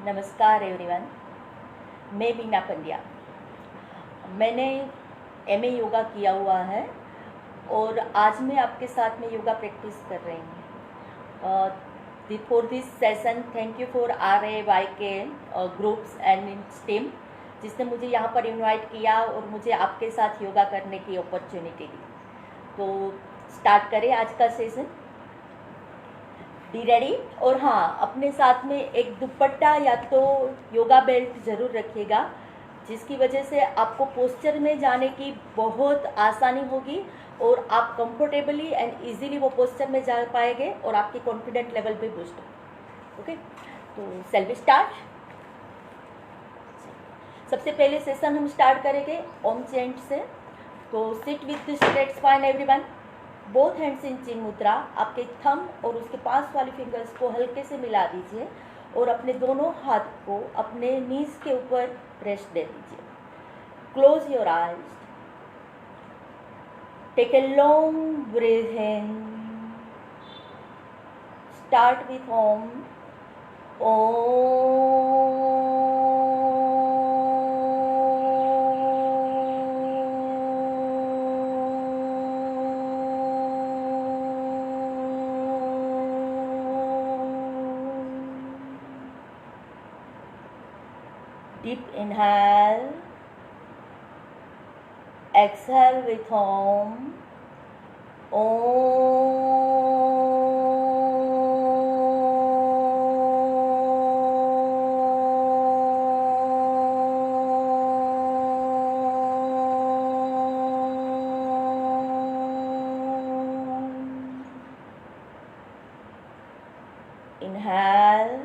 नमस्कार एवरीवन, मैं बीना पंड्या। मैंने एमए योगा किया हुआ है और आज मैं आपके साथ में योगा प्रैक्टिस कर रही हूँ। For this session thank you for RAYK groups and stem, जिसने मुझे यहाँ पर इनवाइट किया और मुझे आपके साथ योगा करने की अपॉर्चुनिटी दी। तो स्टार्ट करें आज का सेशन। Be ready. और हाँ, अपने साथ में एक दुपट्टा या तो योगा बेल्ट ज़रूर रखिएगा, जिसकी वजह से आपको पोस्चर में जाने की बहुत आसानी होगी और आप कंफर्टेबली एंड इजीली वो पोस्चर में जा पाएंगे और आपकी कॉन्फिडेंट लेवल भी बूस्ट हो। ओके, तो सेल वी स्टार्ट। सबसे पहले सेशन हम स्टार्ट करेंगे ओम चैंट से। तो sit with straight spine everyone, both hands in chin mudra. आपके थंब और उसके पास वाली फिंगर्स को हल्के से मिला दीजिए और अपने दोनों हाथ को अपने नीज के ऊपर रेस्ट दे दीजिए। Close your eyes, take a long breath in, start with Om. Deep inhale, exhale with Om. Inhale.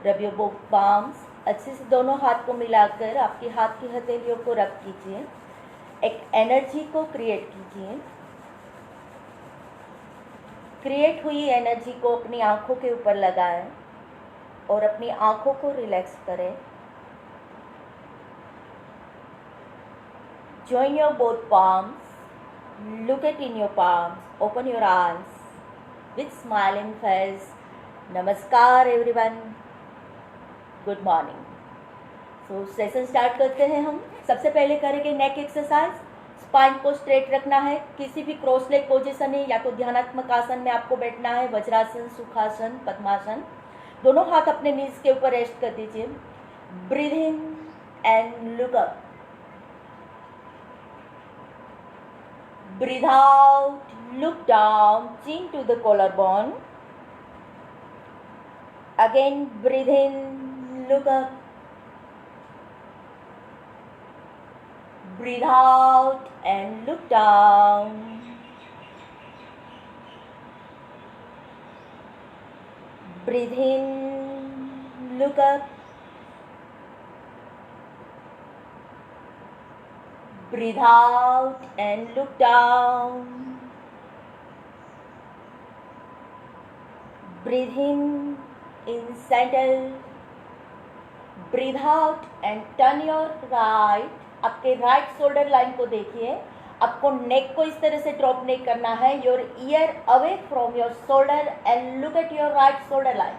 Rub your both palms. अच्छे से दोनों हाथ को मिलाकर आपकी हाथ की हथेलियों को रब कीजिए। एक एनर्जी को क्रिएट कीजिए। क्रिएट हुई एनर्जी को अपनी आंखों के ऊपर लगाएं और अपनी आंखों को रिलैक्स करें। Join your both palms, look at in your palms, open your eyes with smiling face. नमस्कार everyone, good morning. So session start करते हैं। हम सबसे पहले करेंगे नेक एक्सरसाइज। स्पाइन को स्ट्रेट रखना है। किसी भी क्रॉस लेग पोजीशन है या तो ध्यानात्मक आसन में आपको बैठना है, वज्रासन, सुखासन, पद्मासन। दोनों हाथ अपने नीज के ऊपर रेस्ट कर दीजिए। Breathe in and look up, breathe out, look down, chin to the collarbone. Again breathe in, look up, breathe out and look down. Breathe in, look up, breathe out and look down. Breathe in center, breathe out and turn your right. आपके right shoulder line को देखिए। आपको नेक को इस तरह से drop नहीं करना है। Your ear away from your shoulder and look at your right shoulder line.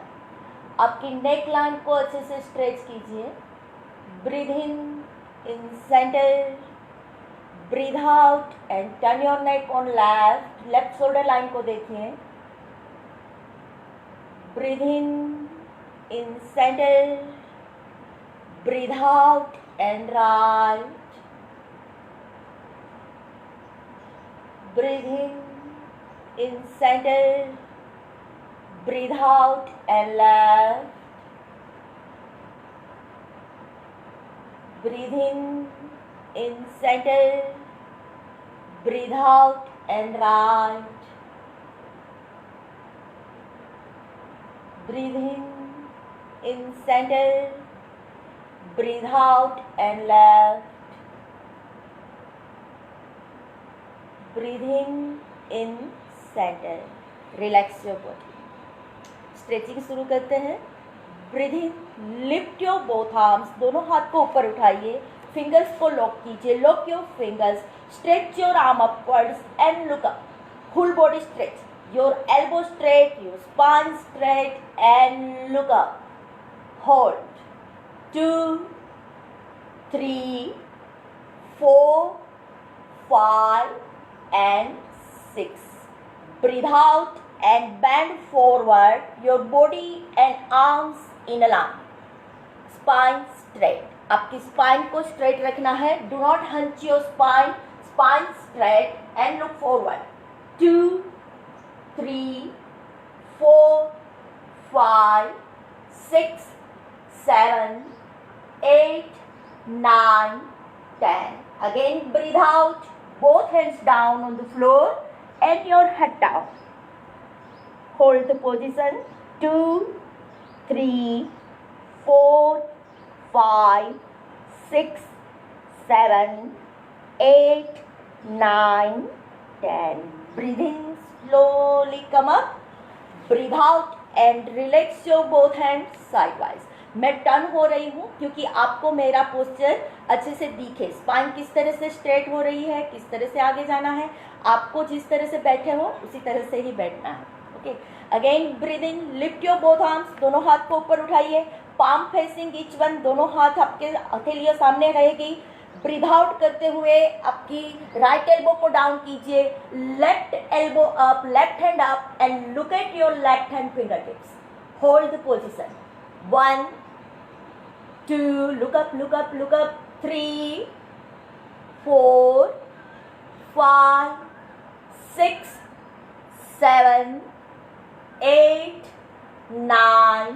आपकी नेक लाइन को अच्छे से स्ट्रेच कीजिए। Breathe in centre, breathe out and turn your neck on left shoulder line को देखिए। Breathe in centre, breathe out and right. Breathe in center, breathe out and left. Breathe in center, breathe out and right. Breathe in center, breathe out and left. Breathe in center. Relax your body. Stretching शुरू करते हैं। Breathe in, lift your both arms, दोनों हाथ को ऊपर उठाइए, fingers को lock कीजिए, lock your fingers, stretch your arm upwards and look up, full body stretch, your elbow straight, your spine straight and look up, hold 2 3 4 5 and 6. Breathe out and bend forward your body and arms in a line. Spine straight. आपकी spine को straight रखना है. Do not hunch your spine. Spine straight and look forward. 2 3 4 5 6 7 8 9 10. Again breathe out. Both hands down on the floor and your head down. Hold the position. 2 3 4 5 6 7 8 9 10. Breathe in, slowly come up. Breathe out and relax your both hands sidewise. मैं turn हो रही हूँ क्योंकि आपको मेरा posture अच्छे से दिखे. स्पाइन किस तरह से स्ट्रेट हो रही है, किस तरह से आगे जाना है. आपको जिस तरह से बैठे हो उसी तरह से ही बैठना है. Okay, again breathe in, lift your both arms, दोनों हाथ को ऊपर उठाइए, पाम फेसिंग ईच वन, दोनों हाथ आपके हथेलियां सामने रहेगी. ब्रीथ आउट करते हुए आपकी राइट एल्बो को डाउन कीजिए, left elbow up, left hand up and look at your left hand finger tips. Hold the position. 1 2, look up, look up, look up. 3 4 5 6 7 8 9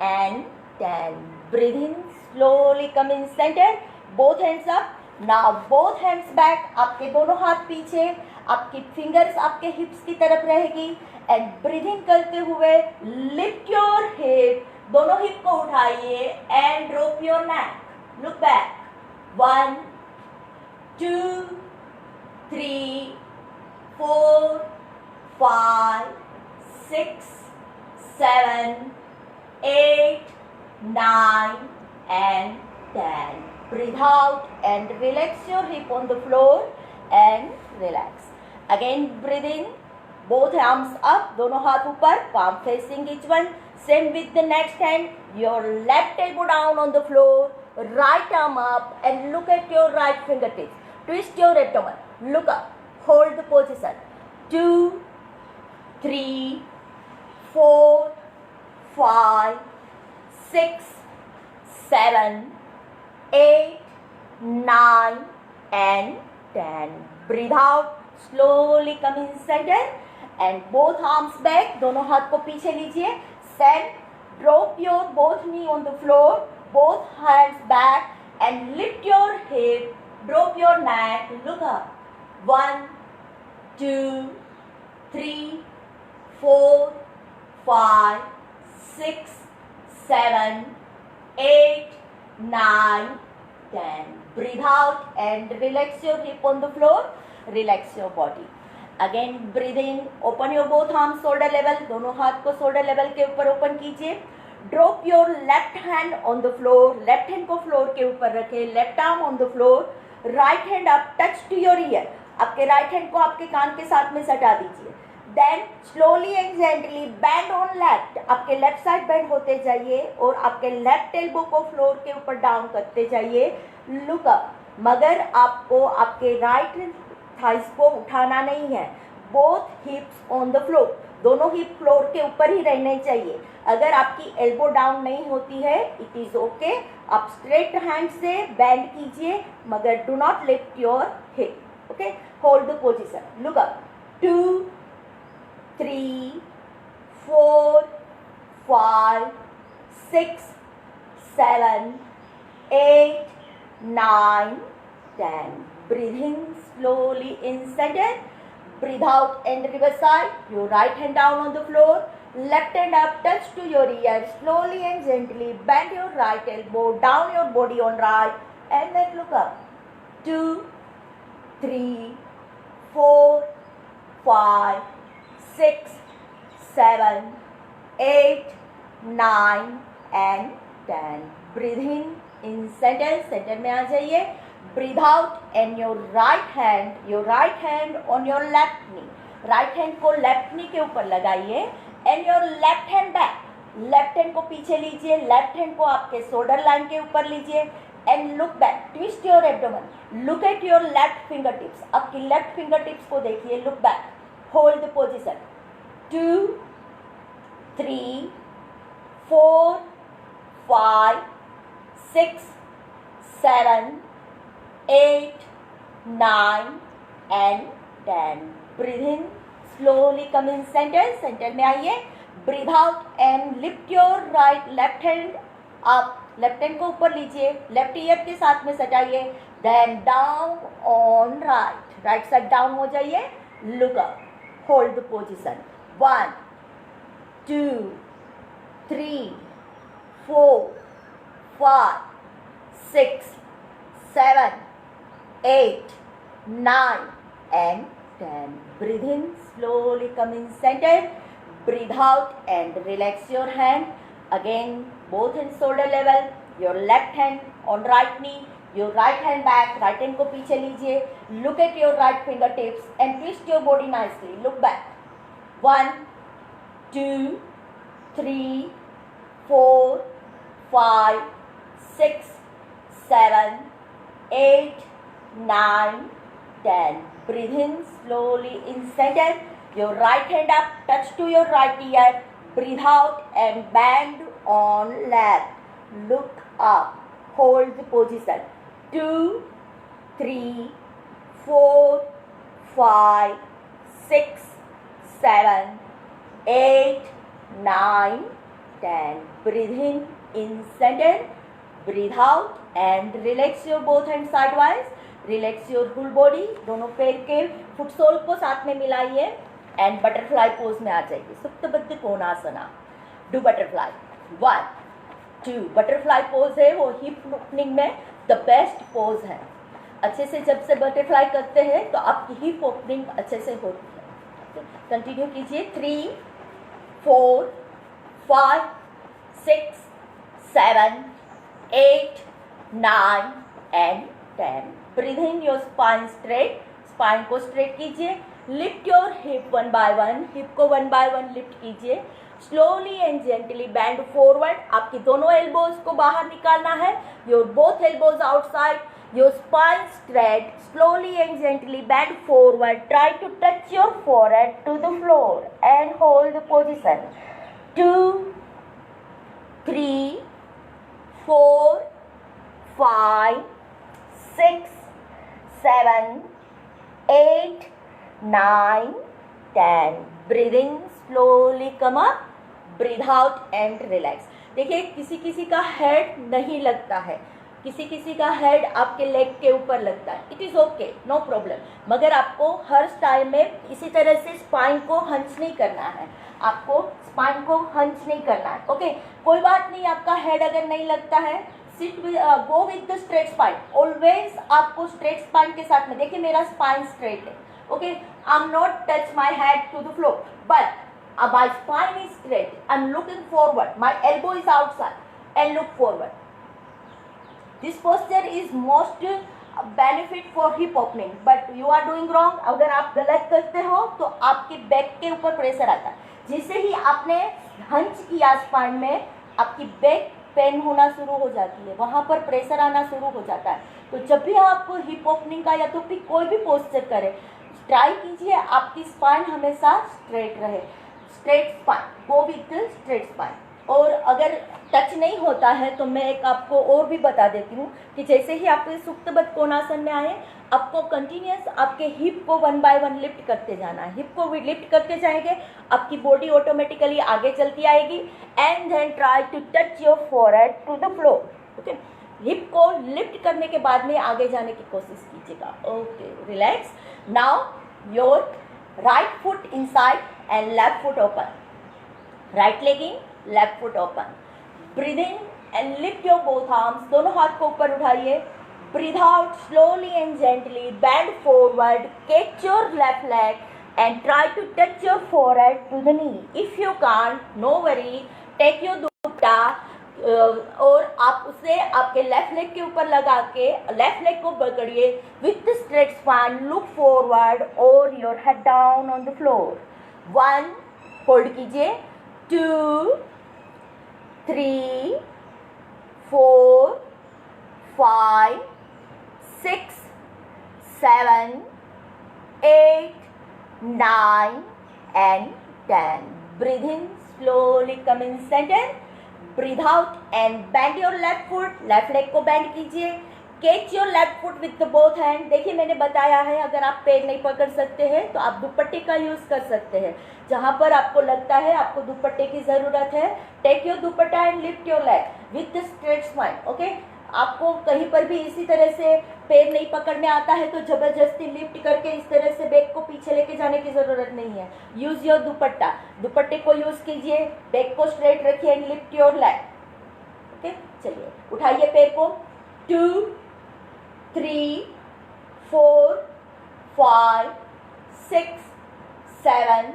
and 10. Breathe in, slowly come in center. Both hands up. Now both hands back. आपके दोनों हाथ पीछे, आपकी fingers आपके हिप्स की तरफ रहेगी. And breathing करते हुए लिफ्ट योर हेड, दोनों हिप को उठाइए and drop your neck. Look back. 1 2 3 4 5 6 7 8 9 and 10. Breathe out and relax your hip on the floor and relax. Again breathe in, both arms up, दोनों हाथ ऊपर, palm facing each one. Same with the next hand. Your left elbow down on the floor, right arm up and look at your right fingertips. Twist your abdomen. Look up. Hold the position. 2 3 4 5 6 7 8 9 and 10. Breathe out. Slowly come inside and both arms back. दोनों हाथ को पीछे लीजिए. Send, drop your both knee on the floor, both hands back and lift your hip, drop your neck, look up. 1 2 3 4 5 6 7 8 9 10. Breathe out and relax your hip on the floor, relax your body. Again breathe in, open your both arms shoulder level, दोनों हाथ को shoulder level के ऊपर open कीजिए. Drop your left hand on the floor, left hand को floor के ऊपर रखें, left arm on the floor, right hand up, touch to your ear, आपके राइट हैंड को आपके कान के साथ में सटा दीजिए. Then slowly and gently bend on left, आपके लेफ्ट साइड बैंड होते जाइए और आपके लेफ्ट एल्बो को फ्लोर के ऊपर डाउन करते जाइए. लुक अप, मगर आपको आपके राइट थाइस को उठाना नहीं है. बोथ हिप्स ऑन द फ्लोर, दोनों हिप फ्लोर के ऊपर ही रहने चाहिए. अगर आपकी एल्बो डाउन नहीं होती है इट इज ओके, आप स्ट्रेट हैंड से बैंड कीजिए मगर do not lift your hip. Okay, hold the position. Look up. 2 3 4 5 6 7 8 9 10. Breathe in slowly in center. Breathe out and reverse side. Your right hand down on the floor. Left hand up, touch to your ear. Slowly and gently bend your right elbow down your body on right and then look up. 2 3 4 5 6 7, 8, 9 and 10. Breathe in center, center में आ जाइए. Breathe out and your right hand on your left knee. Right hand को left knee के ऊपर लगाइए and your left hand back. Left hand को पीछे लीजिए, लेफ्ट हैंड को आपके शोल्डर लाइन के ऊपर लीजिए and look back. Twist your abdomen. Look at your left fingertips. आपकी लेफ्ट फिंगरटिप्स को देखिए. Look back. Hold the position. 2, 3, 4, 5, 6, 7, 8, 9 and 10. Breathe in. Slowly come in center. Center में आइए. Breathe out and lift your left hand up. Left hand को ऊपर लीजिए, left ear के साथ में सटाइए. Then down on right, right side down हो जाइए. Look up, hold the position. 1, 2, 3, 4, 5, 6, 7, 8, 9 and 10. Breathe in, slowly come in center. Breathe out and relax your hand. Again, both hands shoulder level. Your left hand on right knee. Your right hand back. Right hand को पीछे लीजिए. Look at your right fingertips and twist your body nicely. Look back. 1, 2, 3, 4, 5, 6, 7, 8, 9, 10. Breathe in slowly in center. Your right hand up, touch to your right ear. Breathe out and bend on left. Look up. Hold the position. 2, 3, 4, 5, 6, 7, 8, 9, 10. Breathe in center. Breathe out and relax your both hands sidewise. Relax your whole body. दोनों पैर के foot soul को साथ में मिलाइए and butterfly pose में आ जाइए. Supta Baddha Konasana. Do butterfly. 1, 2. Butterfly pose है वो हिप ओपनिंग में द बेस्ट पोज है. अच्छे से जब से बटरफ्लाई करते हैं तो आपकी हिप ओपनिंग अच्छे से होती है. कंटिन्यू कीजिए. 3, 4, 5, 6, 7, 8, 9 and 10. Breathe in your spine straight. Spine को स्ट्रेट कीजिए. Lift your hip 1 by 1. Hip को 1 by 1 लिफ्ट कीजिए. Slowly and gently bend forward. आपकी दोनों एल्बोज को बाहर निकालना है. Your both elbows outside. Your spine straight. Slowly and gently bend forward. Try to touch your forehead to the floor and hold the position. 2, 3, 4, 5, 6, 7, 8, 9, 10. Breathe in, slowly come up. Breathe out and relax. देखिए किसी किसी का head नहीं लगता है, किसी किसी का हेड आपके लेग के ऊपर लगता है. It is okay, no problem. मगर आपको हर स्टाइल में इसी तरह से स्पाइन को हंच नहीं करना है. आपको स्पाइन को हंच नहीं करना है. ओके, कोई बात नहीं. आपका हेड अगर नहीं लगता है, sit go with the straight spine. Always आपको स्ट्रेट स्पाइन के साथ में. देखिए मेरा स्पाइन स्ट्रेट है. Okay, I am not touch my head to the floor but my spine is straight. I'm looking forward. My elbow is outside and look forward. This posture is most benefit for hip opening. But you are doing wrong. अगर आप गलत करते हो तो आपके back के ऊपर pressure आता है. जैसे ही आपने हंच किया स्पाइन में, आपकी बैक पेन होना शुरू हो जाती है, वहाँ पर प्रेशर आना शुरू हो जाता है. तो जब भी आप हिप ओपनिंग का या तो फिर कोई भी पोस्चर करें, ट्राई कीजिए आपकी स्पाइन हमेशा स्ट्रेट रहे. Straight spine, go with straight spine. और अगर टच नहीं होता है तो मैं एक आपको और भी बता देती हूँ कि जैसे ही आप सुप्तबद्ध कोणासन में आए, आपको कंटिन्यूस आपके हिप को 1 by 1 लिफ्ट करते जाना है. हिप को लिफ्ट करते जाएंगे, आपकी बॉडी ऑटोमेटिकली आगे चलती आएगी. And then try to touch your forehead to the floor. Okay, hip को लिफ्ट करने के बाद में आगे जाने की कोशिश कीजिएगा. Okay, relax. Now your right foot inside and left foot open. Right leg in, left foot open. Breathe in and lift your both arms. दोनों हाथ को ऊपर उठाइए. Breathe out slowly and gently. Bend forward. Catch your left leg. and try to touch your forehead to the knee. If you can't, no worry, take your दुपट्टा और आप उसे आपके left leg के ऊपर लगा के लेफ्ट लेग को पकड़िए with straight spine, look forward और your head down on the floor. 1, hold कीजिए, 2, 3, 4, 5, 6, 7, 8, 9 and 10. Breathe in slowly, come in center. Breathe out and bend your left foot. Left leg को bend कीजिए. Catch your left foot with the both hand. देखिए मैंने बताया है अगर आप पैर नहीं पकड़ सकते हैं तो आप दुपट्टे का यूज कर सकते हैं. जहाँ पर आपको लगता है आपको दुपट्टे की जरूरत है, take your dupatta and lift your leg with straight spine. Okay, आपको कहीं पर भी इसी तरह से पैर नहीं पकड़ने आता है तो जबरदस्ती लिफ्ट करके इस तरह से बैग को पीछे लेके जाने की जरूरत नहीं है. यूज योर दुपट्टा, दुपट्टे को यूज कीजिए, बैग को स्ट्रेट रखिए and lift your leg. Okay, चलिए उठाइए पैर को. 2, 3, 4, 5, 6, 7,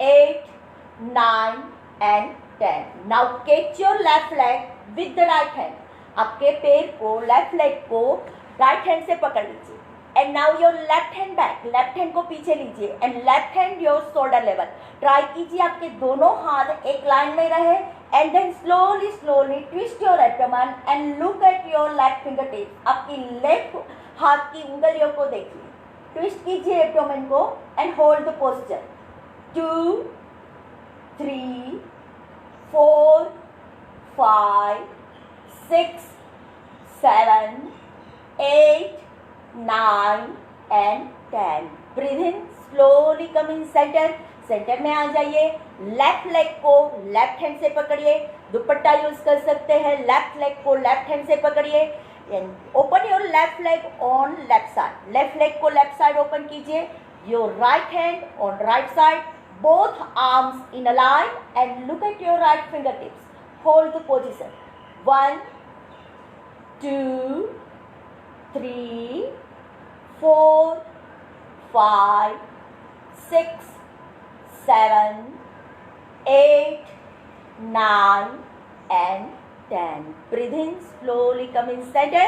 8, 9 and 10. Now catch your left leg with the right hand. आपके पैर को, लेफ्ट लेग को राइट हैंड से पकड़ लीजिए. And now your left hand back, left hand को पीछे लीजिए and left hand your shoulder level. Try कीजिए आपके दोनों हाथ एक लाइन में रहे and then slowly slowly twist your abdomen and look at your left finger tips. आपकी लेफ्ट हाथ की उंगलियों को देखिए, ट्विस्ट कीजिए एब्डोमेन को and hold the posture. 2, 3, 4, 5, 6, 7, 8, 9 and 10. Breathe in slowly, come in center. Centre में आ जाइए. लेफ्ट लेग को लेफ्ट हैंड से पकड़िए, दुपट्टा यूज कर सकते हैं. लेफ्ट लेग को लेफ्ट हैंड से पकड़िए and open your left leg on left side. Left leg को लेफ्ट साइड ओपन कीजिए. Your right hand on right side, both arms in a line and look at your right finger tips. Hold the position. 1, 2, 3, 4, 5, 6, 7, 8, 9 and 10. Breathe in slowly, come in center.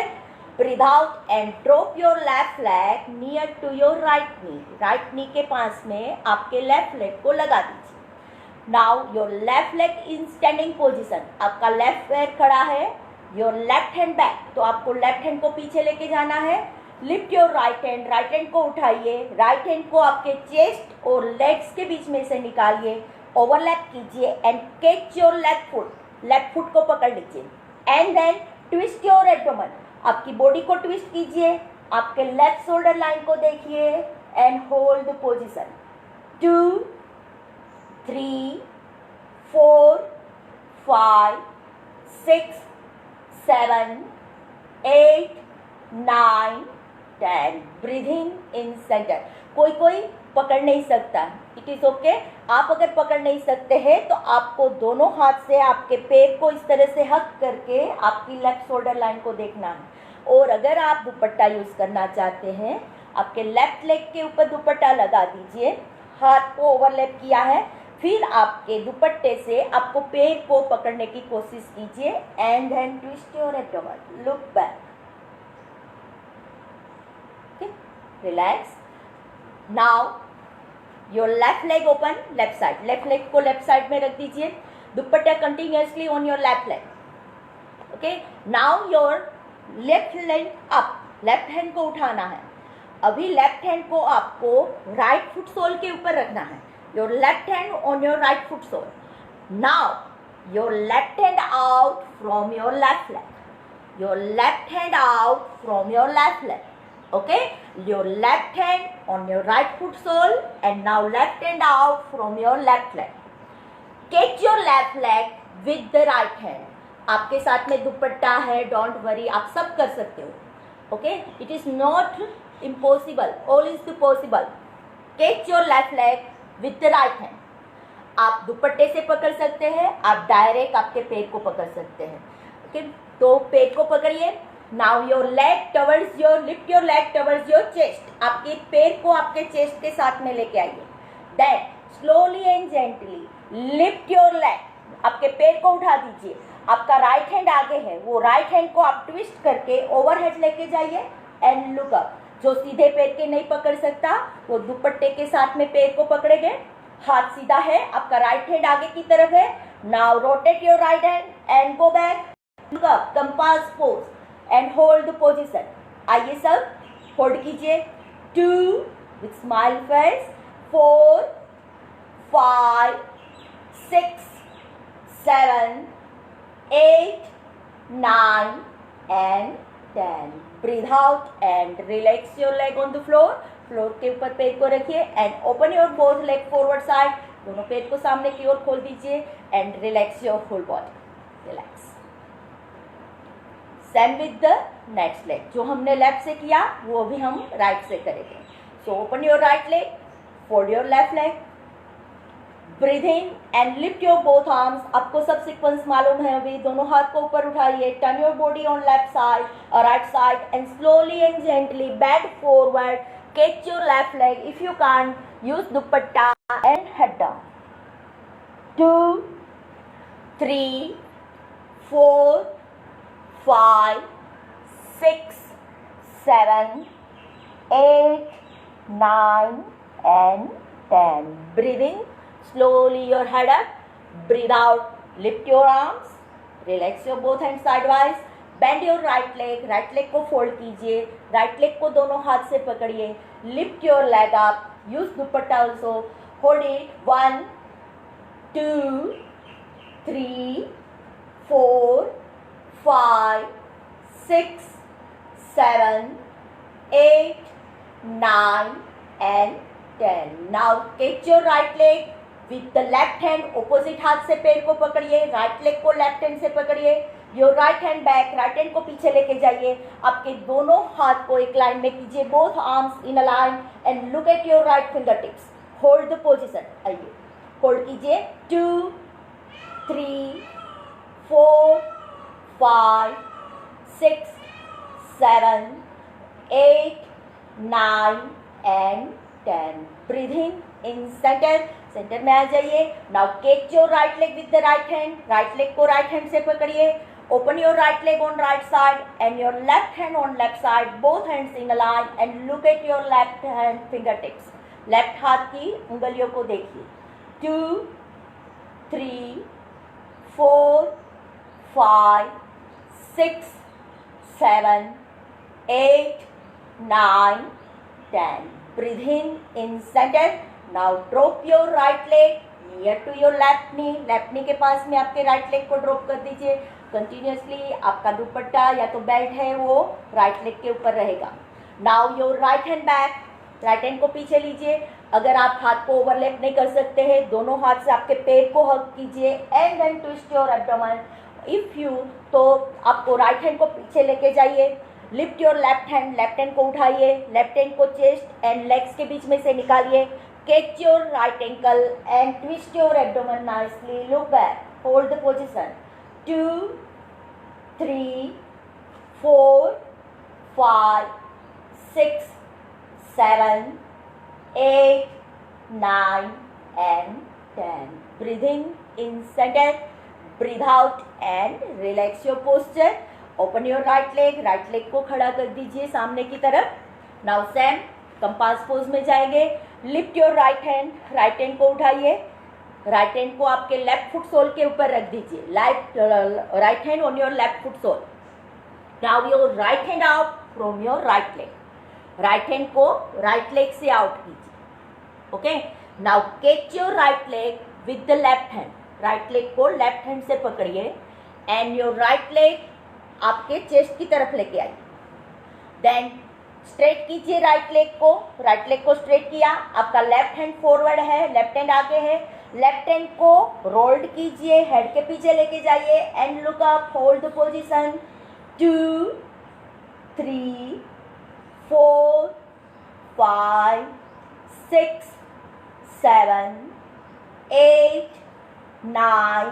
Breathe out and drop your left leg near to your right knee. Right knee के पास में आपके left leg को लगा दीजिए. Now your left leg in standing position. आपका left पैर खड़ा है. योर लेफ्ट हैंड बैक, तो आपको लेफ्ट हैंड को पीछे लेके जाना है. Lift your right hand, right hand को उठाइए. राइट हैंड को आपके चेस्ट और लेग्स के बीच में से निकालिए, ओवरलैप कीजिए and catch your left foot. Left foot को पकड़ लीजिए and then twist your abdomen. आपकी बॉडी को ट्विस्ट कीजिए, आपके लेफ्ट शोल्डर लाइन को देखिए and hold the position. 2, 3, 4, 5, 6, 7, 8, 9, 10. Breathing in center. कोई पकड़ नहीं सकता, इट इज ओके. आप अगर पकड़ नहीं सकते हैं तो आपको दोनों हाथ से आपके पैर को इस तरह से हक करके आपकी लेफ्ट शोल्डर लाइन को देखना है. और अगर आप दुपट्टा यूज करना चाहते हैं, आपके लेफ्ट लेग के ऊपर दुपट्टा लगा दीजिए, हाथ को ओवरलैप किया है, फिर आपके दुपट्टे से आपको पैर को पकड़ने की कोशिश कीजिए and then twist your abdomen, look back. Relax. Now your left leg open left side. Left leg को लेफ्ट साइड में रख दीजिए. Dupatta continuously on your left leg. Okay, now your left leg up. Left hand को उठाना है. अभी left hand को आपको राइट फुट सोल के ऊपर रखना है. Your left hand on your right foot sole. Now, your left hand out from your left leg. Your left hand out from your left leg. Okay? Your left hand on your right foot sole and now left hand out from your left leg. Catch your left leg with the right hand. आपके साथ में दुपट्टा है, don't worry, आप सब कर सकते हो. Okay? It is not impossible. All is possible. Catch your left leg with the right hand. आप दुपट्टे से पकड़ सकते हैं, आप डायरेक्ट आपके पैर को पकड़ सकते हैं. ओके, तो पैर को पकड़िए. Now your leg towards your, lift your leg towards your chest, आपके पैर को आपके चेस्ट के साथ में लेके आइए. Then slowly and gently lift your leg, आपके पैर को उठा दीजिए. आपका राइट हैंड आगे है, वो राइट हैंड को आप ट्विस्ट करके ओवरहेड लेके जाइए एंड लुक अप. जो सीधे पैर के नहीं पकड़ सकता वो दुपट्टे के साथ में पैर को पकड़ेंगे. हाथ सीधा है, आपका राइट हैंड आगे की तरफ है. Now rotate your right hand and go back. Look up, compass pose and hold the position. आइए सब होल्ड कीजिए. 2 with smile face, 4 5 6 7 8 9 and 10. Breathe out and relax your leg on the floor. Floor के ऊपर पैर को रखिए and open your both leg forward side. दोनों पैर को सामने की ओर खोल दीजिए and relax your whole body. Relax. Same with the next leg. जो हमने लेफ्ट से किया वो भी हम राइट से करेंगे. So open your right leg, fold your left leg, breathe in and lift your both arms. आपको सब सीक्वेंस मालूम है अभी. दोनों हाथ को ऊपर उठाइए. Turn your body on left side और right side and slowly and gently bend forward. Catch your left leg. If you can't, use dupatta and head down. 2 3 4 5 6 7 8 9 and 10. Breathe in slowly your head up. Breathe out. Lift your arms. Relax your both hands sidewise. Bend your right leg. Right leg को fold कीजिए. Right leg को दोनों हाथ से पकड़िए. Lift your leg up. Use dupatta also. Hold it. 1 2 3 4 5 6 7 8 9 and 10. Now catch your right leg with the left hand. opposite हाथ से पैर को पकड़िए. राइट लेग को लेफ्ट हैंड से पकड़िए. Your right hand back, right hand को पीछे लेके जाइए. आपके दोनों हाथ को एक लाइन में कीजिए. Both arms in a line and look at your right finger tips. Hold the position. आइए होल्ड कीजिए. 2 3 4 5 6 7 8 9 and 10. Breathe in center. Centre में आ जाइए. Now catch your right leg with the right hand. Right leg को right hand से पकड़िए. Open your right leg on right side and your left hand on left side. Both hands in a line and look at your left hand fingertips. Left हाथ की उंगलियों को देखिए. 2 3 4 5 6 7 8 9 10. Breathe in center. Now drop your right leg near to your left knee. Left knee के पास में आपके right leg को drop कर दीजिए. कंटिन्यूसली आपका दुपट्टा या तो बेल्ट है वो राइट लेग के ऊपर रहेगा. Now your right hand back. Right hand को पीछे लीजिए. अगर आप हाथ को ओवरलैप नहीं कर सकते हैं, दोनों हाथ से आपके पैर को हग कीजिए and then twist your abdomen. If you तो आपको राइट हैंड को पीछे लेके जाइए. लिफ्ट योर लेफ्ट हैंड को उठाइए. लेफ्ट हैंड को चेस्ट एंड लेग्स के बीच में से निकालिए. Catch your right ankle and twist your abdomen nicely. Look back. Hold the position. 2 3 4 5 6 7 8 9 and 10. Breathe in center. Breathe out and relax your posture. Open your right leg. Right leg को खड़ा कर दीजिए सामने की तरफ. Now same कंपास पोज में जाएंगे. Lift your right hand. Right hand को उठाइए. राइट हैंड को आपके लेफ्ट फुट सोल के ऊपर रख दीजिए. Right hand on your left foot sole. Now your right hand out from your right leg. Right hand को राइट लेग से आउट कीजिए. Okay. Now catch your right leg with the left hand. Right leg को left hand से पकड़िए and your right leg आपके chest की तरफ लेके आइए. देन स्ट्रेट कीजिए राइट लेग को. राइट लेग को स्ट्रेट किया. आपका लेफ्ट हैंड फॉरवर्ड है, लेफ्ट हैंड आगे है. लेफ्ट हैंड को रोल्ड कीजिए, हेड के पीछे लेके जाइए and look up. Hold the position. 2 3 4 5 6 7 8 9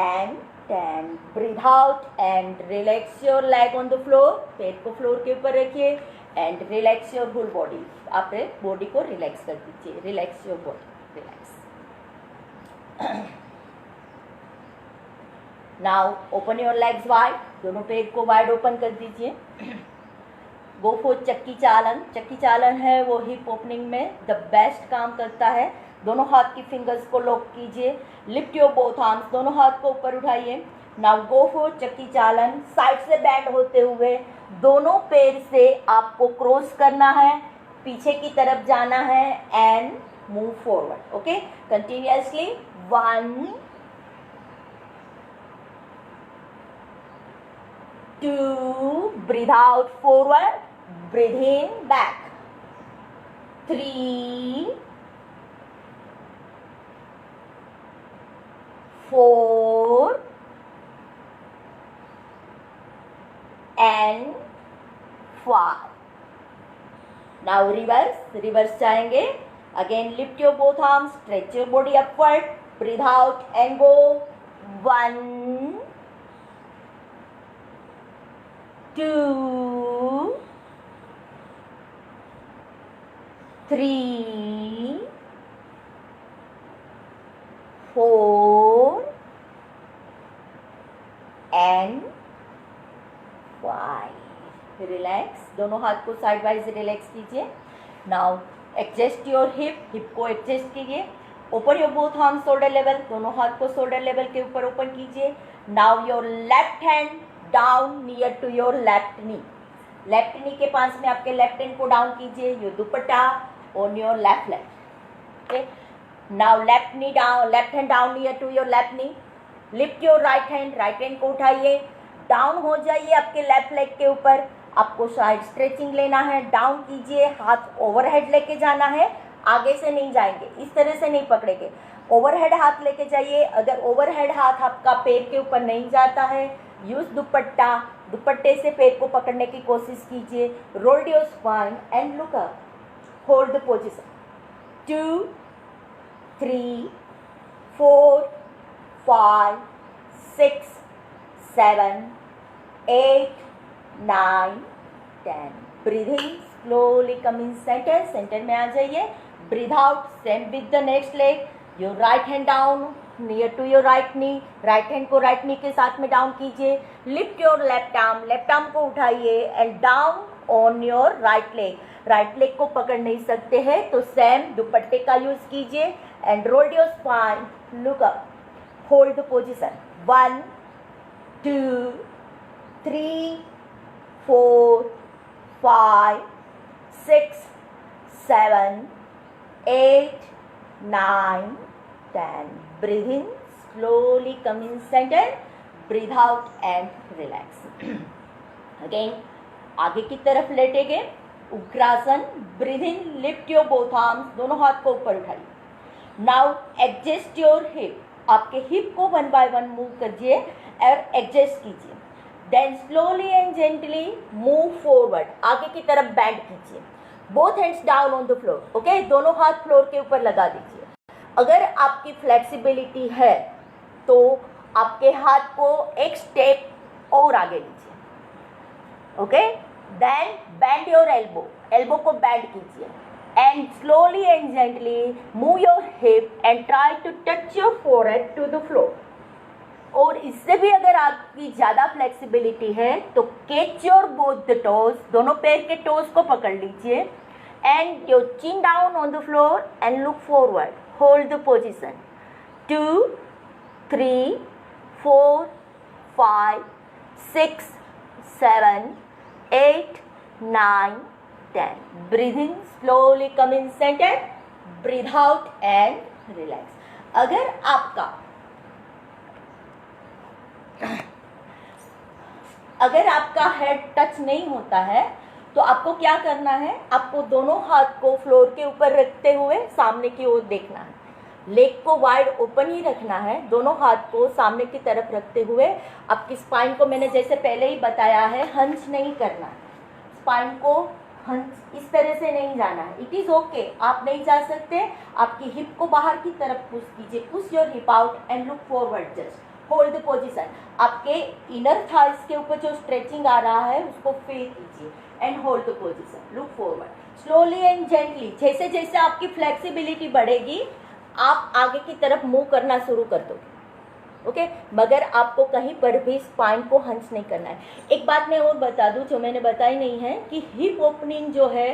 and 10. Breathe out and relax your leg on the floor. पैर को फ्लोर के ऊपर रखिए and relax your whole body. आप बॉडी को रिलैक्स कर दीजिए. Relax your body. Relax. Now open your legs wide. दोनों पैर को वाइड ओपन कर दीजिए. गो फॉर चक्की चालन. चक्की चालन है वो हिप ओपनिंग में द बेस्ट काम करता है. दोनों हाथ की फिंगर्स को लॉक कीजिए. Lift your both arms. दोनों हाथ को ऊपर उठाइए. नाउ गो फॉर चक्की चालन. साइड से बैंड होते हुए दोनों पैर से आपको क्रॉस करना है, पीछे की तरफ जाना है and move forward. Okay, continuously. 1 2. Breathe out forward. Breathe in back. 3 4 and 5. Now reverse जाएंगे. Again lift your both arms, stretch your body upward, breathe out and go. 1 2 3 4 and 5. Relax. दोनों हाथ को साइड वाइज रिलैक्स कीजिए. Now adjust your hip. Hip को adjust कीजिए. Open your both arms shoulder level. दोनों हाथ को शोल्डर लेवल के ऊपर ओपन कीजिए. Now your left hand down near to your left knee. Left knee के पास में आपके लेफ्ट हैंड को डाउन कीजिए. Your dupatta on your left leg. Okay, now left knee down, left hand down near to your left knee. Lift your right hand. Right hand को उठाइए. Down हो जाइए आपके लेफ्ट लेग के ऊपर. आपको साइड स्ट्रेचिंग लेना है. डाउन कीजिए. हाथ ओवरहेड लेके जाना है. आगे से नहीं जाएंगे, इस तरह से नहीं पकड़ेंगे. ओवरहेड हाथ लेके जाइए. अगर ओवरहेड हाथ आपका पैर के ऊपर नहीं जाता है, यूज दुपट्टा. दुपट्टे से पैर को पकड़ने की कोशिश कीजिए. Roll your spine and look up. Hold the position. 2 3 4 5 6 7 8 9 10. Breathe in slowly. Come in centre. Centre में आ जाइए. Breathe out. Same with the next leg. Your right hand down near to your right knee. Right hand को right knee के साथ में down कीजिए. Lift your left arm. Left arm को उठाइए and down on your right leg. Right leg को पकड़ नहीं सकते हैं तो सेम दुपट्टे का यूज कीजिए and roll your spine. Look up. Hold the position. 1 2 3 4 5 6 7 8 9 10. Breathe in slowly. Come in center. Breathe out and relax. Again आगे की तरफ लेटेंगे. Ugrasana. Breathe in. Lift your both arms. दोनों हाथ को ऊपर उठाइए. Now adjust your hip. आपके हिप को 1 बाय 1 मूव कीजिए और एडजस्ट कीजिए. Then slowly and gently move forward. आगे की तरफ बैंड कीजिए. Both hands down on the floor. Okay, दोनों हाथ फ्लोर के ऊपर लगा दीजिए. अगर आपकी फ्लेक्सिबिलिटी है तो आपके हाथ को एक स्टेप और आगे लीजिए. Okay, then bend your elbow. Elbow को बेंड कीजिए and slowly and gently move your hip and try to touch your forehead to the floor. और इससे भी अगर आपकी ज़्यादा फ्लेक्सिबिलिटी है तो catch your both the toes. दोनों पैर के टोज को पकड़ लीजिए and your chin down on the floor and look forward. Hold the position. 2 3 4 5 6 7 8 9 10. Breathe in slowly. Come in center. Breathe out and relax. अगर आपका हेड टच नहीं होता है तो आपको क्या करना है, आपको दोनों हाथ को फ्लोर के ऊपर रखते हुए सामने की ओर देखना है. लेग को वाइड ओपन ही रखना है. दोनों हाथ को सामने की तरफ रखते हुए आपकी स्पाइन को मैंने जैसे पहले ही बताया है हंच नहीं करना है. स्पाइन को हंच इस तरह से नहीं जाना है. इट इज़ ओके, आप नहीं जा सकते. आपकी हिप को बाहर की तरफ पुश कीजिए. Push your hip out and look forward. Just hold the position, आपके इनर थाइस के ऊपर जो स्ट्रेचिंग आ रहा है उसको फील कीजिए and hold the position, look forward slowly and gently. जैसे जैसे आपकी फ्लेक्सिबिलिटी बढ़ेगी आप आगे की तरफ मूव करना शुरू कर दोगे, ओके मगर आपको कहीं पर भी स्पाइन को हंच नहीं करना है। एक बात मैं और बता दूं जो मैंने बताई नहीं है कि हिप ओपनिंग जो है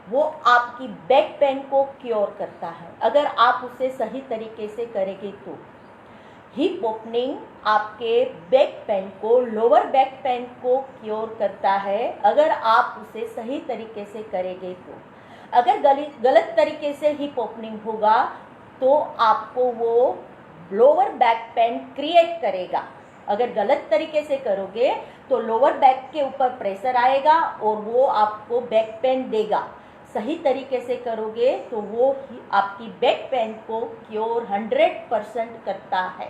वो आपकी बैक पेन को क्योर करता है अगर आप उसे सही तरीके से करेंगे तो। हिप ओपनिंग आपके बैक पेन को, लोअर बैक पेन को क्योर करता है अगर आप उसे सही तरीके से करेंगे तो। अगर गलत तरीके से हिप ओपनिंग होगा तो आपको वो लोअर बैक पेन क्रिएट करेगा। अगर गलत तरीके से करोगे तो लोअर बैक के ऊपर प्रेशर आएगा और वो आपको बैक पेन देगा। सही तरीके से करोगे तो वो आपकी बैक पेन को क्योर 100% करता है।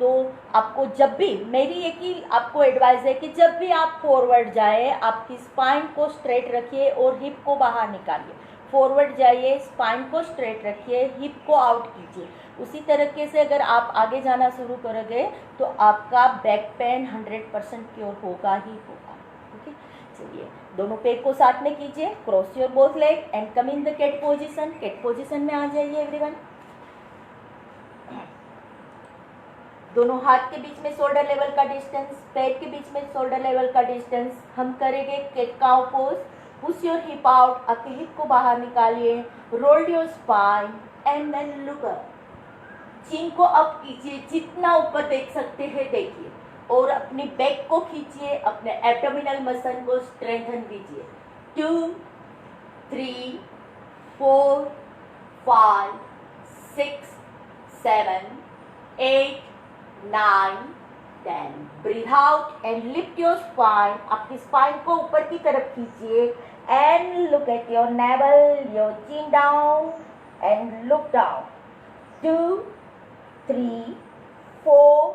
तो आपको जब भी, मेरी एक ही आपको एडवाइस है कि जब भी आप फॉरवर्ड जाए आपकी स्पाइन को स्ट्रेट रखिए और हिप को बाहर निकालिए। फॉरवर्ड जाइए, स्पाइन को स्ट्रेट रखिए, हिप को आउट कीजिए। उसी तरीके से अगर आप आगे जाना शुरू करोगे तो आपका बैक पेन 100% क्योर होगा ही होगा। ओके चलिए दोनों पैर को साथ में कीजिए, cross your both leg and come in the cat position. Cat position में आ जाइए एवरीवन। दोनों हाथ के बीच में शोल्डर लेवल का डिस्टेंस, पैर के बीच में शोल्डर लेवल का डिस्टेंस। हम करेंगे cat cow pose. Push your hip out, आपके हिप को बाहर निकालिए, roll your spine and then look up. Chin को अप कीजिए, जितना ऊपर देख सकते हैं देखिए और अपनी बैक को खींचिए, अपने एब्डोमिनल मसल को स्ट्रेंथन कीजिए। 2 3 4 5 6 7 8 9 10। Breathe out and lift your spine. आपकी स्पाइन को ऊपर की तरफ खींचिए and look at your navel, your chin down and look down. 2 3 4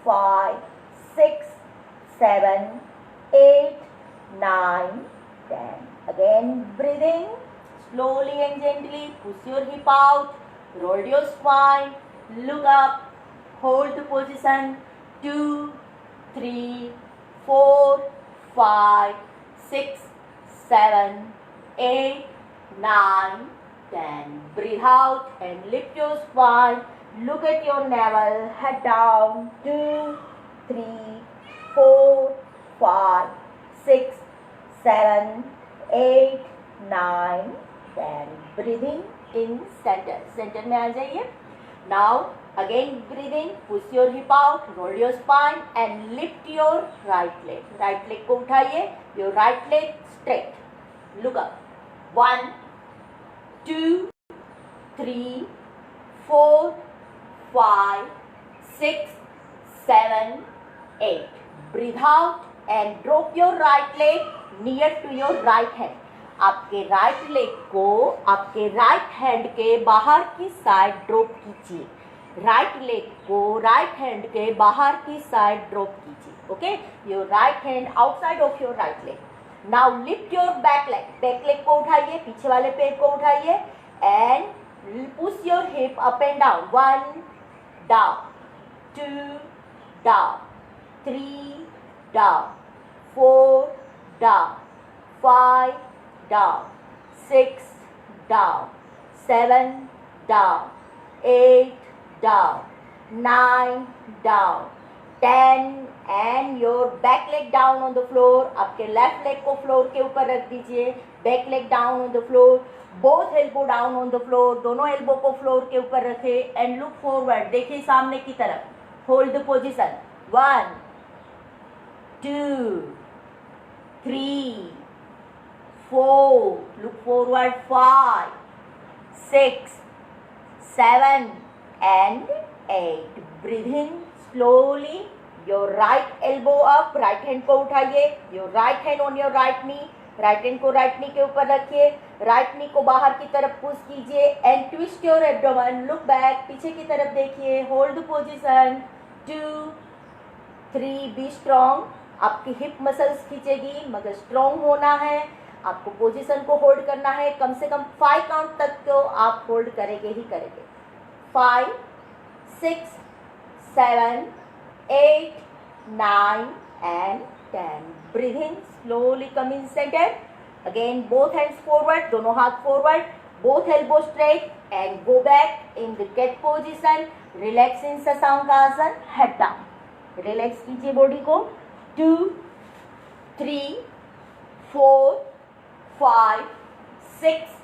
5 6 7 8 9 10। Again breathing slowly and gently. Push your hip out, roll your spine, look up, hold the position. 2 3 4 5 6 7 8 9 10. Breathe out and lift your spine. Look at your navel, head down. 2 3 4 5 6 7 8 9 10. Breathing in center. Center में आ जाइए. Now again breathing. Push your hip out, roll your spine and lift your right leg. Right leg को उठाइए. Your right leg straight. Look up. 1 2 3 4 5 6 7 8. Breathe out and drop your right leg near to your right hand. आपके right leg को आपके right hand के बाहर की side drop कीजिए। Right leg को राइट हैंड के बाहर की साइड ड्रॉप कीजिए। Okay, your right hand outside of your right leg. Now lift your back leg. Back leg को उठाइए, पीछे वाले पैर को उठाइए and push your hip up and down. 1 down, 2 down, 3 down, 4 down, 5 down, 6 down, 7 down, 8 down, 9 down, 10 and your back leg down on the floor. आपके left leg को floor के ऊपर रख दीजिए, back leg down on the floor, both elbow down on the floor. दोनों elbow को floor के ऊपर रखें एंड लुक फॉरवर्ड। देखिए सामने की तरफ। Hold the position. 1 2 3 4, look forward, 5 6 7 and 8. Breathe in slowly. Your right elbow up, right hand को उठाइए, your right hand on your right knee, right hand को right knee के ऊपर रखिए, right knee को बाहर की तरफ पुश कीजिए and twist your abdomen, look back, पीछे की तरफ देखिए, hold the position. 2 3, be strong. आपकी हिप मसल्स खींचेगी मगर स्ट्रॉन्ग होना है, आपको पोजीशन को होल्ड करना है। कम से कम 5 काउंट तक तो आप होल्ड करेंगे ही करेंगे। 5 6 7 8, 9 and 10. Breathe in, slowly come in center. Again both hands forward, दोनों हाथ forward, both elbows straight and go back in the cat position. Relax in Sasankasana, head down. Relax कीजिए body को. 2, 3, 4, 5, 6,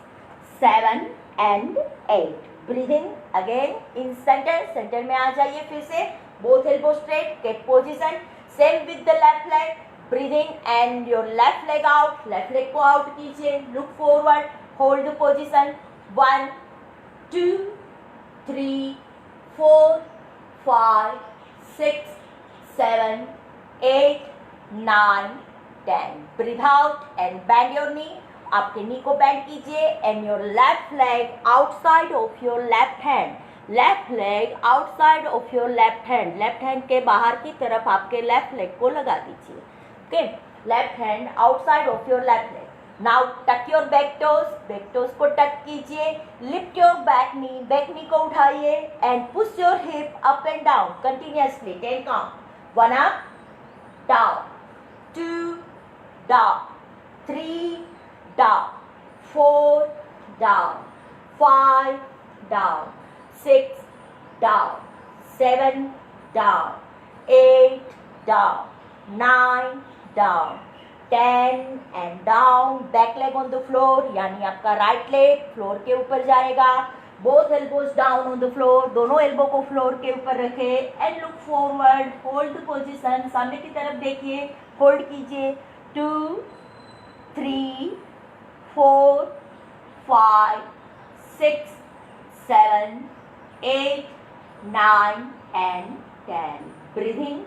7 and 8. Breathe in again in center. Center में आ जाइए फिर से. Both elbows straight, cat position. Same with the left leg. Breathe in and your left leg out. Left leg को out कीजिए. Look forward. Hold the position. 1, 2, 3, 4, 5, 6, 7, 8, 9, 10. Breathe out and bend your knee. आपके नी को bend कीजिए and your left leg outside of your left hand. Left leg outside of your left hand. Left hand के बाहर की तरफ आपके left leg को लगा दीजिए. Okay, left hand outside of your left leg. Now tuck your back toes. Back toes को tuck कीजिए. लिफ्ट योर बैक नी को उठाइए and push your hip up and down continuously. 10 count. 1 up, down, 2 down, 3 down, 4 down, 5 down, 6 down, 7 down, 8 down, 9 down, 10 and down. Back leg on the floor, यानी आपका right leg floor के ऊपर जाएगा. Both elbows down on the floor. दोनों elbow को floor के ऊपर रखें and look forward. Hold the position. सामने की तरफ देखिए. होल्ड कीजिए. 2, 3, 4, 5, 6, 7, 8, 9 and 10. Breathing.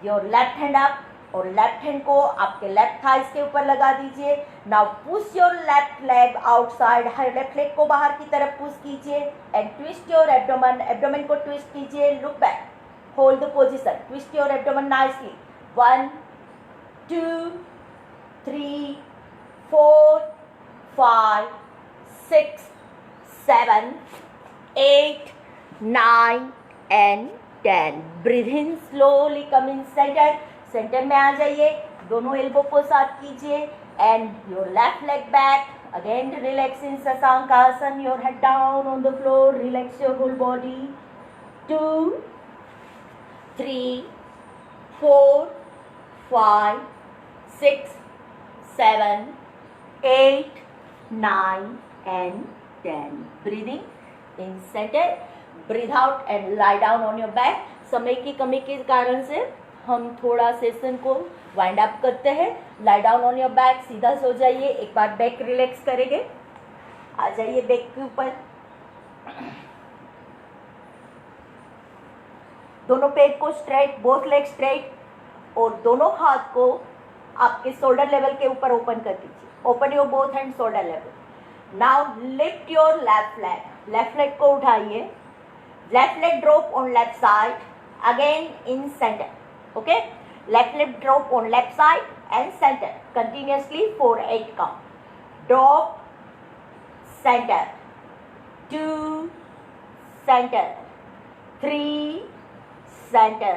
Your left hand up और लेफ्ट हैंड को आपके लेफ्ट थाइस के ऊपर लगा दीजिए. Now push your left leg outside. Left leg को बाहर की तरफ पुश कीजिए and twist your abdomen. Abdomen को ट्विस्ट कीजिए. Look back. Hold the position. Twist your abdomen nicely. 1, 2, 3, 4, 5, 6, 7, 8, 9 and 10. Breathe in slowly. Come in center. Centre में आ जाइए. दोनों एल्बो को साथ कीजिए and your left leg back. Again relax in Shashankasana. Your head down on the floor. Relax your whole body. 2, 3, 4, 5, 6, 7, 8, 9 and 10. Breathing in center. Breathe out and lie down on your back. समय की कमी के कारण से हम थोड़ा सेशन को wind up करते हैं. Lie down on your back. सीधा सो जाइए. एक बार बैक रिलैक्स करेंगे. आ जाइए बैक के ऊपर. दोनों पैर को स्ट्रेट, बोथ लेग स्ट्रेट और दोनों हाथ को आपके शोल्डर लेवल के ऊपर ओपन कर दीजिए. Open your both hand shoulder level. Now lift your left leg. Left leg को उठाइए. Left leg drop on left side. Again in centre. Okay, left leg drop on left side and center continuously for 8 count. Drop, center, 2, center, 3, center,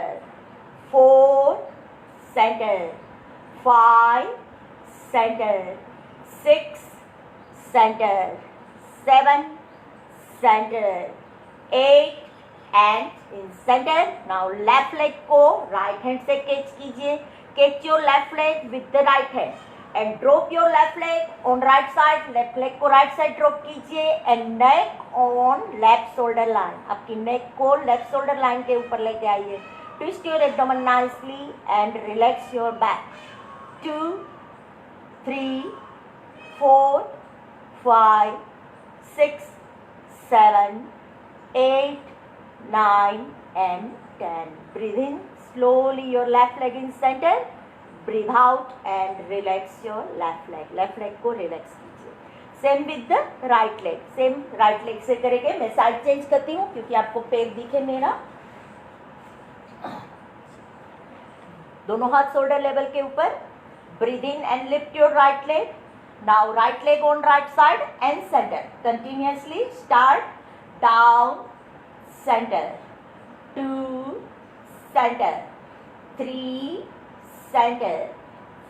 4, center, 5, center, 6, center, 7, center, 8 and in center. Now left leg को right hand से catch कीजिए. Catch your left leg with the right hand and drop your left leg on right side. Left leg को right side drop कीजिए and neck on left shoulder line. आपकी neck को left shoulder line के ऊपर लेके आइए. Twist your abdomen nicely and relax your back. 2, 3, 4, 5, 6, 7, 8, 9 and 10. Breathe in slowly your left leg in center. Breathe out and relax your left leg. Left leg को relax कीजिए. Same with the right leg. Same right leg से करेंगे. मैं side change करती हूँ क्योंकि आपको पैर दिखे मेरा. दोनों हाथ शोल्डर लेवल के ऊपर. Breathe in and lift your right leg. Now right leg on right side and center. Continuously start down, center, 2, center, 3 center,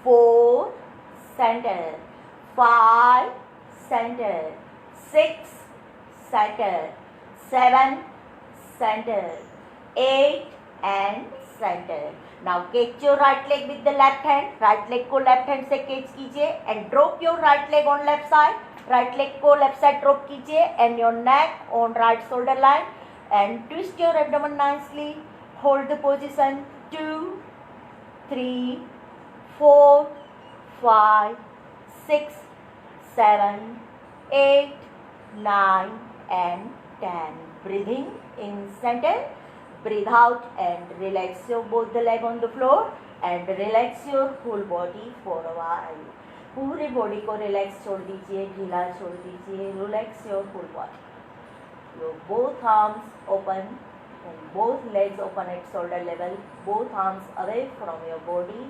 4 center, 5 center, 6 center, 7 center, 8 and center. Now catch your right leg with the left hand. Right leg को left hand से catch कीजिए and drop your right leg on left side. Right leg को left side drop कीजिए and your neck on right shoulder line and twist your abdomen nicely. Hold the position 2, 3, 4, 5, 6, 7, 8, 9 and 10. Breathing in center. Breathe out and relax your both the leg on the floor and relax your whole body for a while. पूरे body को relax छोड़ दीजिए, ढीला छोड़ दीजिए. Relax your whole body. Your both arms open and both legs open at shoulder level. Both arms away from your body.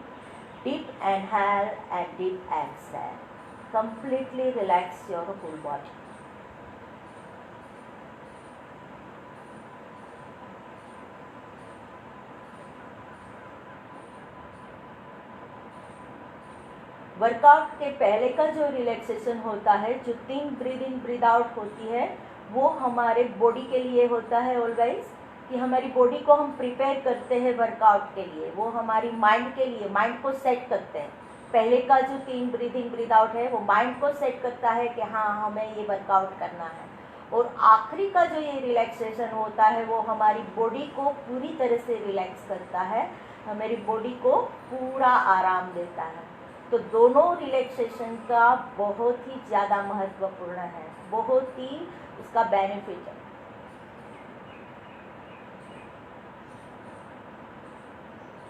Deep inhale and deep exhale. Completely relax your whole body. Workout के पहले का जो relaxation होता है, जो 3 breathe in breathe out होती है, वो हमारे बॉडी के लिए होता है ऑलवेज, कि हमारी बॉडी को हम प्रिपेयर करते हैं वर्कआउट के लिए. वो हमारी माइंड के लिए, माइंड को सेट करते हैं. पहले का जो 3 ब्रीद इन ब्रीद आउट है वो माइंड को सेट करता है कि हाँ हमें ये वर्कआउट करना है. और आखिरी का जो ये रिलैक्सेशन होता है वो हमारी बॉडी को पूरी तरह से रिलैक्स करता है, हमारी बॉडी को पूरा आराम देता है. तो दोनों रिलैक्सेशन का बहुत ही ज़्यादा महत्वपूर्ण है, बहुत ही उसका बेनिफिट है.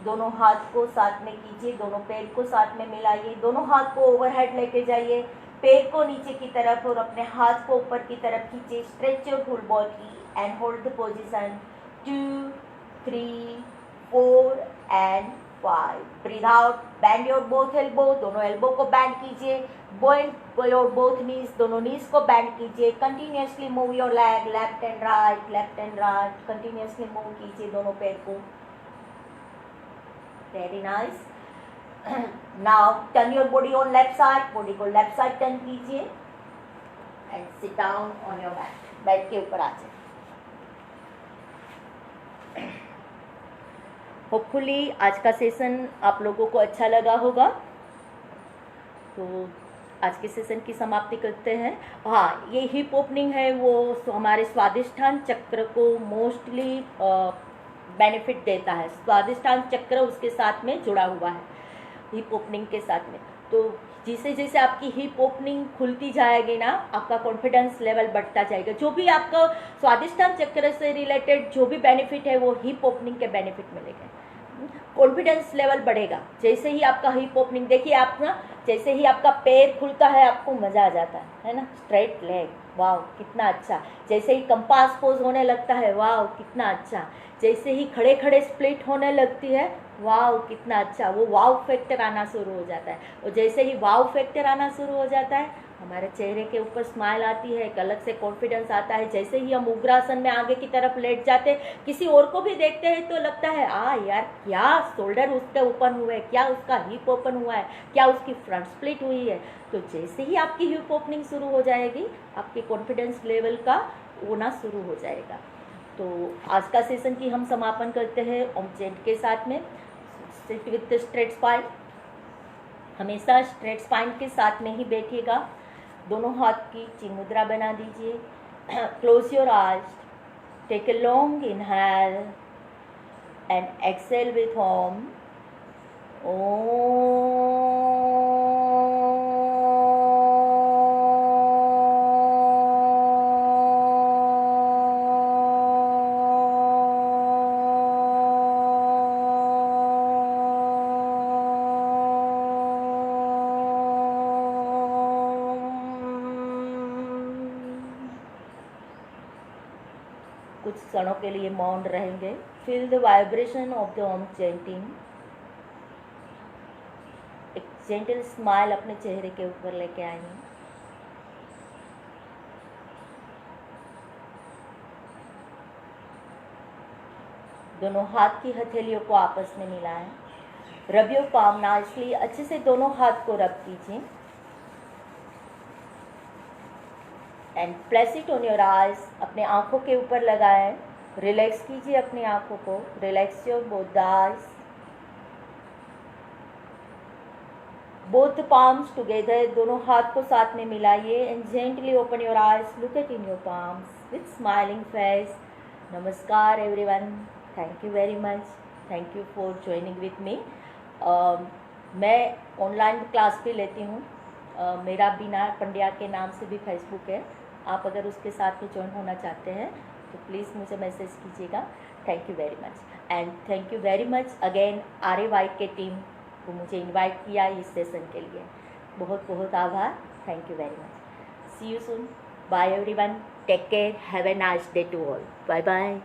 दोनों हाथ को साथ में कीजिए, दोनों पैर को साथ में मिलाइए, दोनों हाथ को ओवरहेड लेके जाइए, पैर को नीचे की तरफ और अपने हाथ को ऊपर की तरफ खींचिए. Stretch your full body and hold the position 2, 3, 4 and 5. Breathe out. Bend your both elbow. दोनों एल्बो को बैंड कीजिए. Bend your both knees. दोनों नीज को बैंड कीजिए. Continuously move your leg left and right, left and right. Continuously move कीजिए दोनों पैर को. Very nice. Now turn your body on left side. Body को लेफ्ट साइड टर्न कीजिए and sit down on your back. Bed के ऊपर आ जाए. Hopefully आज का सेशन आप लोगों को अच्छा लगा होगा. तो आज के सेशन की समाप्ति करते हैं. हाँ, ये हिप ओपनिंग है वो हमारे स्वादिष्ठान चक्र को मोस्टली बेनिफिट देता है. स्वादिष्ठान चक्र उसके साथ में जुड़ा हुआ है हिप ओपनिंग के साथ में. तो जैसे जैसे आपकी हिप ओपनिंग खुलती जाएगी ना, आपका कॉन्फिडेंस लेवल बढ़ता जाएगा. जो भी आपका स्वादिष्ठान चक्र से रिलेटेड जो भी बेनिफिट है वो हिप ओपनिंग के बेनिफिट मिलेगा. कॉन्फिडेंस लेवल बढ़ेगा. जैसे ही आपका हिप ओपनिंग देखिए आप ना, जैसे ही आपका पैर खुलता है आपको मज़ा आ जाता है ना. स्ट्रेट लेग, वाह कितना अच्छा. जैसे ही कंपास पोज होने लगता है, वाह कितना अच्छा. जैसे ही खड़े खड़े स्प्लिट होने लगती है, वाव कितना अच्छा. वो वाव फैक्टर आना शुरू हो जाता है. और जैसे ही वाव फैक्टर आना शुरू हो जाता है, हमारे चेहरे के ऊपर स्माइल आती है, एक अलग से कॉन्फिडेंस आता है. जैसे ही हम उग्रासन में आगे की तरफ लेट जाते हैं, किसी और को भी देखते हैं तो लगता है यार क्या शोल्डर उसके ओपन हुए, क्या उसका हिप ओपन हुआ है, क्या उसकी फ्रंट स्प्लिट हुई है. तो जैसे ही आपकी हिप ओपनिंग शुरू हो जाएगी, आपके कॉन्फिडेंस लेवल का होना शुरू हो जाएगा. तो आज का सेशन की हम समापन करते हैं ओम चैंट के साथ में. Seat with straight spine. हमेशा स्ट्रेट स्पाइन के साथ में ही बैठिएगा. दोनों हाथ की चिन मुद्रा बना दीजिए. Close your eyes. Take a long inhale and exhale with Om. कुछ क्षणों के लिए मौन रहेंगे. Feel the vibration of the Om chanting. एक जेंटल स्माइल अपने चेहरे के ऊपर लेके आइए. दोनों हाथ की हथेलियों को आपस में मिलाएं। रब योर पाम नाइसली, अच्छे से दोनों हाथ को रब कीजिए। And place it on your eyes, अपने आँखों के ऊपर लगाएं। रिलैक्स कीजिए अपनी आँखों को। Relax your both eyes, both palms together, दोनों हाथ को साथ में मिलाइए। And gently open your eyes, look at in your palms with smiling face. नमस्कार everyone, thank you very much, thank you for joining with me. मैं online class भी लेती हूँ। मेरा बीना पंड्या के नाम से भी फेसबुक है। आप अगर उसके साथ में ज्वाइन होना चाहते हैं तो प्लीज़ मुझे मैसेज कीजिएगा। Thank you very much and thank you very much again RAY के टीम को मुझे इनवाइट किया इस सेशन के लिए। बहुत बहुत आभार। Thank you very much. See you soon. Bye everyone, take care, have a nice day to all. Bye bye.